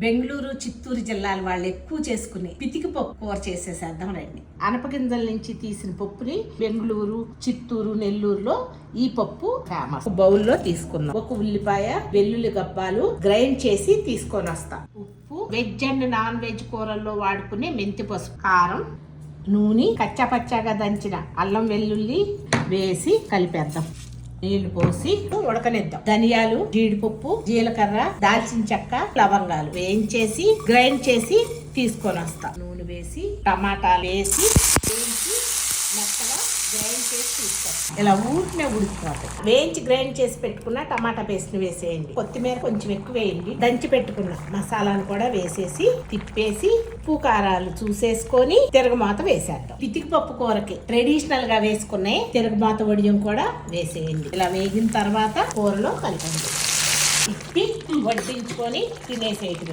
బెంగళూరు చిత్తూరు జిల్లాల వాళ్ళు ఎక్కువ చేసుకునే పితికి పప్పు కూర చేసేసేద్దాం రండి. అనపగింజల నుంచి తీసిన పప్పుని బెంగళూరు, చిత్తూరు, నెల్లూరులో ఈ పప్పు ఫేమస్. బౌల్లో తీసుకున్నాం. ఒక ఉల్లిపాయ, వెల్లుల్లి గబ్బాలు గ్రైండ్ చేసి తీసుకొని వస్తా. ఉప్పు, వెజ్ అండ్ నాన్ వెజ్ కూరల్లో వాడుకునే మెంతి పసుపు, కారం, నూనె, కచ్చాపచ్చాగా దంచిన అల్లం వెల్లుల్లి వేసి కలిపేద్దాం. నీళ్లు పోసి ఉడకనిద్దాం. ధనియాలు, జీడిపప్పు, జీలకర్ర, దాల్చిన చెక్క, లవంగాలు వేయించేసి గ్రైండ్ చేసి తీసుకొని వస్తా. నూనె వేసి టమాటాలు వేసి వేయించి మెత్తగా గ్రైండ్ చేసి తీసుకొస్తా. ఇలా ఊరినే ఉడికిపోతాయి. వేయించి గ్రైండ్ చేసి పెట్టుకున్న టమాటా పేస్ట్ ని వేసేయండి. కొత్తిమీర కొంచెం ఎక్కువ వేయండి. దంచి పెట్టుకున్న మసాలాను కూడా వేసేసి తిప్పేసి ఉప్పు కారాలు చూసేసుకొని తిరగమాత వేసేద్దాం. పితికి పప్పు కూరకి ట్రెడిషనల్ గా వేసుకునే తిరగమాత వడియం కూడా వేసేయండి. ఇలా వేగిన తర్వాత కూరలో కలపండి. తిప్పి వడ్డించుకొని తినేసేయటం.